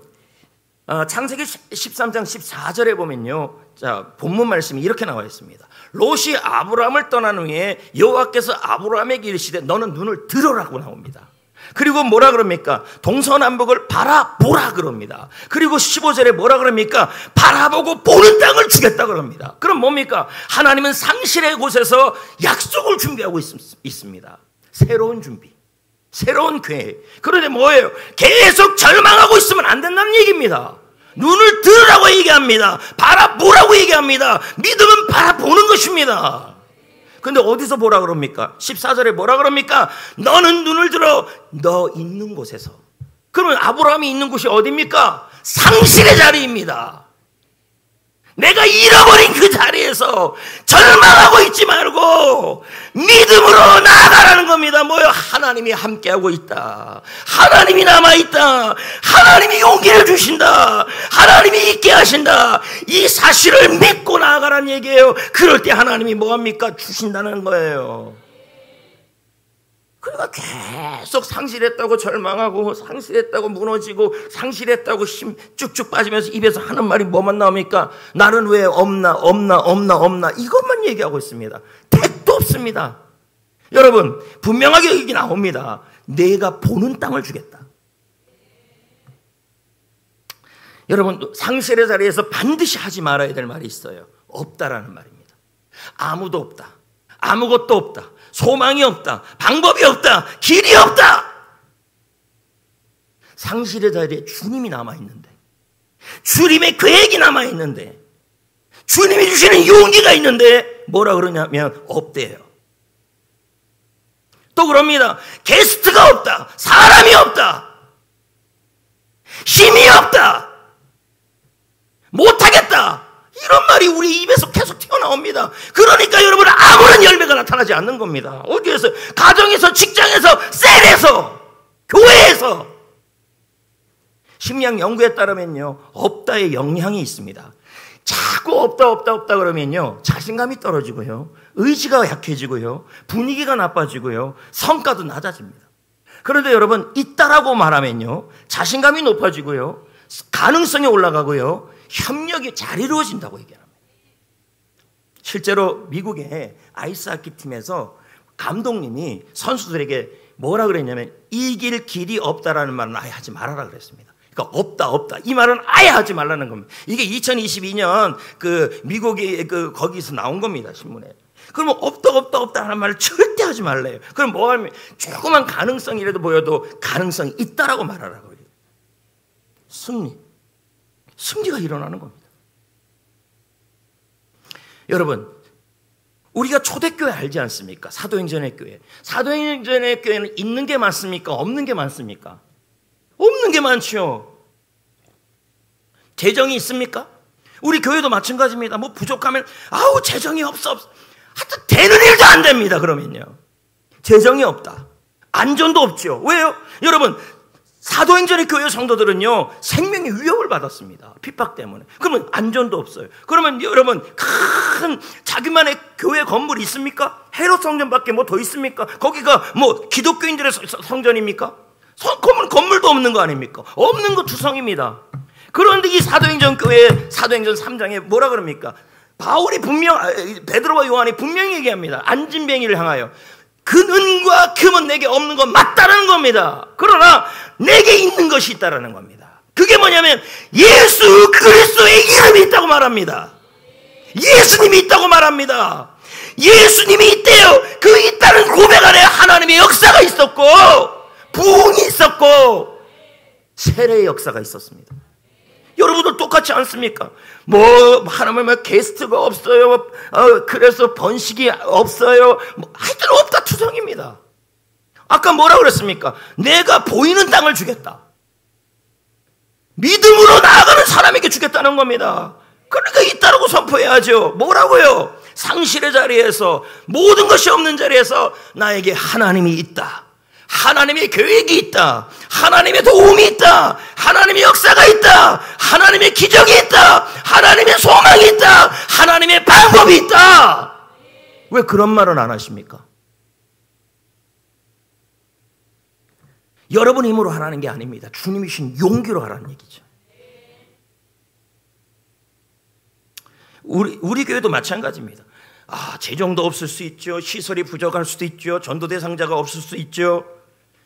창세기 13장 14절에 보면요, 자, 본문 말씀이 이렇게 나와 있습니다. 롯이 아브라함을 떠난 후에 여호와께서 아브라함에게 이르시되 너는 눈을 들어라고 나옵니다. 그리고 뭐라 그럽니까? 동서남북을 바라보라 그럽니다. 그리고 15절에 뭐라 그럽니까? 바라보고 보는 땅을 주겠다 그럽니다. 그럼 뭡니까? 하나님은 상실의 곳에서 약속을 준비하고 있습니다. 새로운 준비, 새로운 계획. 그런데 뭐예요? 계속 절망하고 있으면 안 된다는 얘기입니다. 눈을 들으라고 얘기합니다. 바라보라고 얘기합니다. 믿음은 바라보는 것입니다. 근데 어디서 보라 그럽니까? 14절에 뭐라 그럽니까? 너는 눈을 들어 너 있는 곳에서. 그러면 아브라함이 있는 곳이 어디입니까? 상실의 자리입니다. 내가 잃어버린 그 자리에서 절망하고 있지 말고 믿음으로 나아가라는 겁니다. 뭐요? 하나님이 함께하고 있다. 하나님이 남아있다. 하나님이 용기를 주신다. 하나님이 있게 하신다. 이 사실을 믿고 나아가라는 얘기예요. 그럴 때 하나님이 뭐합니까? 주신다는 거예요. 그러니까 계속 상실했다고 절망하고 상실했다고 무너지고 상실했다고 힘 쭉쭉 빠지면서 입에서 하는 말이 뭐만 나옵니까? 나는 왜 없나 이것만 얘기하고 있습니다. 택도 없습니다. 여러분, 분명하게 여기 나옵니다. 내가 보는 땅을 주겠다. 여러분, 상실의 자리에서 반드시 하지 말아야 될 말이 있어요. 없다라는 말입니다. 아무도 없다. 아무것도 없다. 소망이 없다. 방법이 없다. 길이 없다. 상실의 자리에 주님이 남아있는데, 주님의 계획이 남아있는데, 주님이 주시는 용기가 있는데 뭐라 그러냐면 없대요. 또 그럽니다. 게스트가 없다. 사람이 없다. 힘이 없다. 못하겠다. 이런 말이 우리 입에서 계속 튀어나옵니다. 그러니까 여러분, 아무런 열매가 나타나지 않는 겁니다. 어디에서? 가정에서, 직장에서, 셀에서, 교회에서. 심리학 연구에 따르면요, 없다의 영향이 있습니다. 자꾸 없다 그러면요, 자신감이 떨어지고요, 의지가 약해지고요, 분위기가 나빠지고요, 성과도 낮아집니다. 그런데 여러분, 있다라고 말하면요, 자신감이 높아지고요, 가능성이 올라가고요, 협력이 잘 이루어진다고 얘기합니다. 실제로 미국의 아이스하키 팀에서 감독님이 선수들에게 뭐라 그랬냐면 이길 길이 없다라는 말은 아예 하지 말아라 그랬습니다. 그러니까 없다 이 말은 아예 하지 말라는 겁니다. 이게 2022년 그 미국의 거기서 나온 겁니다, 신문에. 그러면 없다 하는 말을 절대 하지 말래요. 그럼 뭐 하면 조그만 가능성이라도 보여도 가능성이 있다라고 말하라고 해요. 승리가 일어나는 겁니다. 여러분, 우리가 초대교회 알지 않습니까? 사도행전의 교회. 사도행전의 교회는 있는 게 많습니까? 없는 게 많습니까? 없는 게 많죠. 재정이 있습니까? 우리 교회도 마찬가지입니다. 뭐 부족하면 재정이 없어. 하여튼 되는 일도 안 됩니다. 그러면요, 재정이 없다. 안전도 없죠. 왜요? 여러분, 사도행전의 교회 성도들은요, 생명의 위협을 받았습니다. 핍박 때문에. 그러면 안전도 없어요. 그러면 여러분, 큰 자기만의 교회 건물이 있습니까? 헤롯 성전밖에 뭐 더 있습니까? 거기가 뭐 기독교인들의 성전입니까? 건물도 없는 거 아닙니까? 없는 거 투성입니다. 그런데 이 사도행전 교회 사도행전 3장에 뭐라 그럽니까? 바울이 베드로와 요한이 분명히 얘기합니다. 안진뱅이를 향하여 그 은과 금은 내게 없는 건 맞다라는 겁니다. 그러나 내게 있는 것이 있다라는 겁니다. 그게 뭐냐면 예수 그리스도의 이름이 있다고 말합니다. 예수님이 있다고 말합니다. 예수님이 있대요. 그 있다는 고백 안에 하나님의 역사가 있었고 부흥이 있었고 세례의 역사가 있었습니다. 여러분들 똑같지 않습니까? 하나님의 게스트가 없어요. 그래서 번식이 없어요. 하여튼 없다 투성입니다. 아까 뭐라 그랬습니까? 내가 보이는 땅을 주겠다. 믿음으로 나아가는 사람에게 주겠다는 겁니다. 그러니까 있다라고 선포해야죠. 뭐라고요? 상실의 자리에서, 모든 것이 없는 자리에서 나에게 하나님이 있다. 하나님의 계획이 있다. 하나님의 도움이 있다. 하나님의 역사가 있다. 하나님의 기적이 있다. 하나님의 소망이 있다. 하나님의 방법이 있다. 왜 그런 말은 안 하십니까? 여러분 힘으로 하라는 게 아닙니다. 주님이 주신 용기로 하라는 얘기죠. 우리 교회도 마찬가지입니다. 재정도 없을 수 있죠. 시설이 부족할 수도 있죠. 전도 대상자가 없을 수 있죠.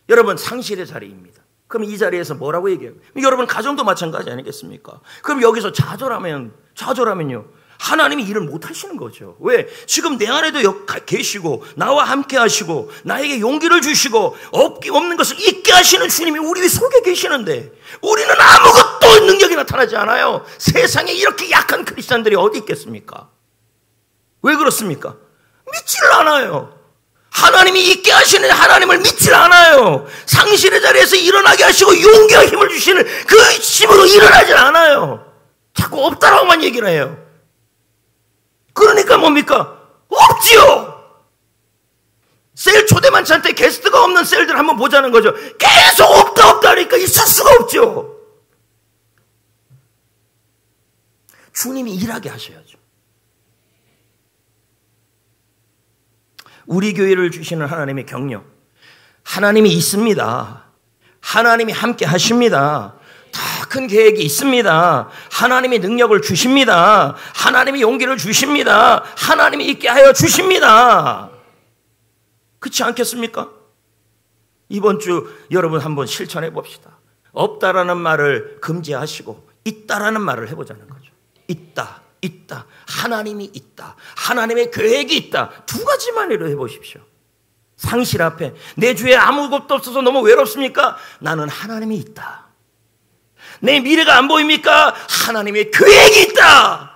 여러분 상실의 자리입니다. 그럼 이 자리에서 뭐라고 얘기해요? 여러분 가정도 마찬가지 아니겠습니까? 그럼 여기서 좌절하면요 하나님이 일을 못 하시는 거죠. 왜? 지금 내 안에도 계시고 나와 함께 하시고 나에게 용기를 주시고 없는 것을 있게 하시는 주님이 우리 속에 계시는데 우리는 아무것도 능력이 나타나지 않아요. 세상에 이렇게 약한 크리스찬들이 어디 있겠습니까? 왜 그렇습니까? 믿지를 않아요. 하나님이 있게 하시는 하나님을 믿질 않아요. 상실의 자리에서 일어나게 하시고 용기와 힘을 주시는 그 힘으로 일어나질 않아요. 자꾸 없다라고만 얘기를 해요. 그러니까 뭡니까? 없지요. 셀 초대 만찬 때 게스트가 없는 셀들 한번 보자는 거죠. 계속 없다 하니까 있을 수가 없죠. 주님이 일하게 하셔야죠. 우리 교회를 주시는 하나님의 경력, 하나님이 있습니다. 하나님이 함께 하십니다. 다 큰 계획이 있습니다. 하나님이 능력을 주십니다. 하나님이 용기를 주십니다. 하나님이 있게 하여 주십니다. 그렇지 않겠습니까? 이번 주 여러분 한번 실천해 봅시다. 없다라는 말을 금지하시고 있다라는 말을 해보자는 거죠. 있다. 하나님이 있다. 하나님의 계획이 있다. 두 가지만이라도 해보십시오. 상실 앞에 내 주위에 아무것도 없어서 너무 외롭습니까? 나는 하나님이 있다. 내 미래가 안 보입니까? 하나님의 계획이 있다.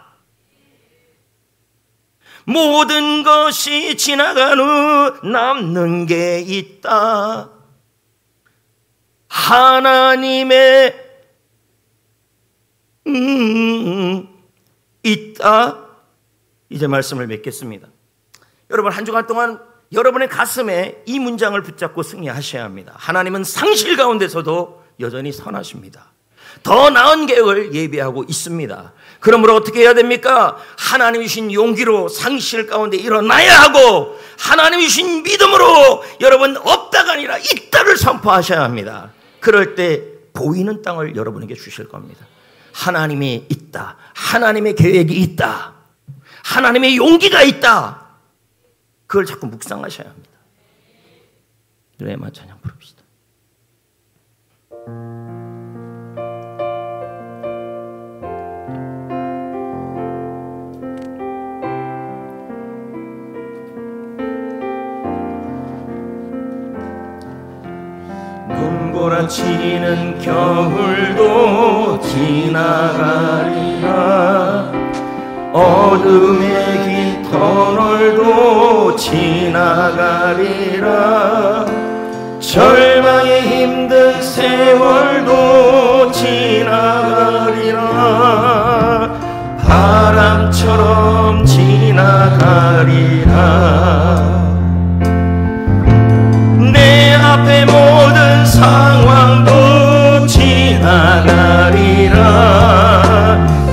모든 것이 지나간 후 남는 게 있다. 하나님의 있다. 이제 말씀을 맺겠습니다. 여러분 한 주간 동안 여러분의 가슴에 이 문장을 붙잡고 승리하셔야 합니다. 하나님은 상실 가운데서도 여전히 선하십니다. 더 나은 계획을 예비하고 있습니다. 그러므로 어떻게 해야 됩니까? 하나님이 주신 용기로 상실 가운데 일어나야 하고 하나님이 주신 믿음으로 여러분 없다가 아니라 있다를 선포하셔야 합니다. 그럴 때 보이는 땅을 여러분에게 주실 겁니다. 하나님이 있다. 하나님의 계획이 있다. 하나님의 용기가 있다. 그걸 자꾸 묵상하셔야 합니다. 레마 찬양 부릅시다. 눈보라치는 겨울도 지나가리라. 어둠의 긴 터널도 지나가리라. 절망의 힘든 세월도 지나가리라. 바람처럼 지나가리라. 내 앞에 모든 상황도 지나가리라.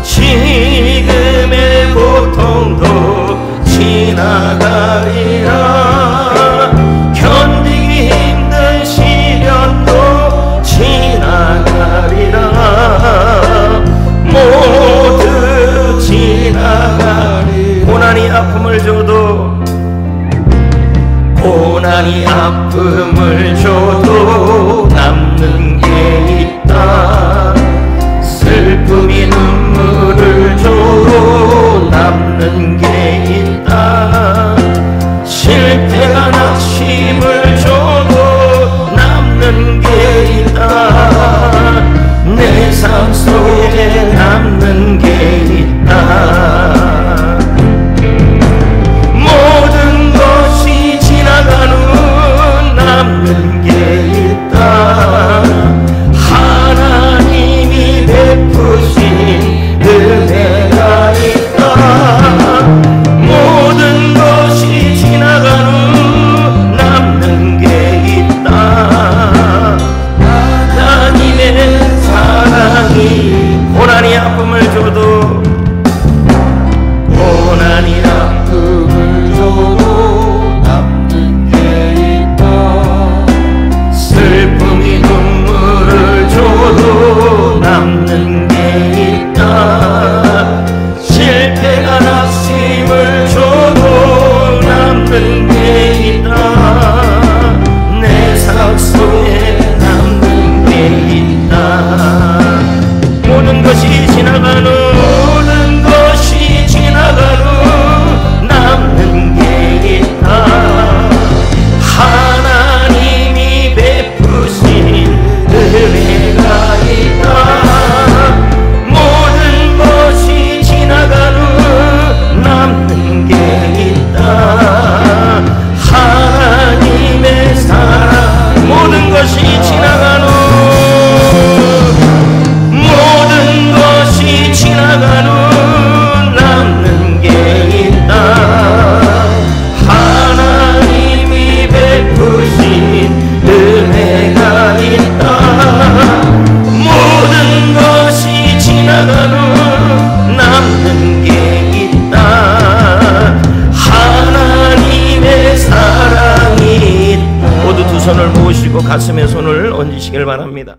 지금의 고통도 지나가리라. 견디기 힘든 시련도 지나가리라. 고난이 아픔을 줘도 남는 게 있다. 슬픔이 눈물을 줘도 남는 게 있다. 실패가 낙심을 줘도 남는 게 있다. 내 삶 속에 남는 게 있다. 모든 것이 지나간 후 남는 게 있다. 하나님이 베푸신 은혜가 있다. 모든 것이 지나간 후 남는 게 있다. 하나님의 사랑이 고난이 아픔을 줘도 고난이 아픔을 줘도 남는 게 있다. 슬픔이 눈물을 줘도 남는 게 있다. 실패가 낙심을 줘도 남는 게 있다. 내 삶 속에 남는 게 있다. 모든 것이 지나간 후 모든 것이 지나간 후 남는 게 있다. 하나님이 베푸신 은혜가 있다. 모든 것이 지나간 후 남는 게 있다. 하나님의 사랑 모든 것이 지나간 후 모든 것이 지나간 후 남는 게 있다. 하나님이 베푸신 은혜가 있다. 모든 것이 지나간 후 남는 게 있다. 하나님의 사랑이 있다. 모두 두 손을 모으시고 가슴에 손을 얹으시길 바랍니다.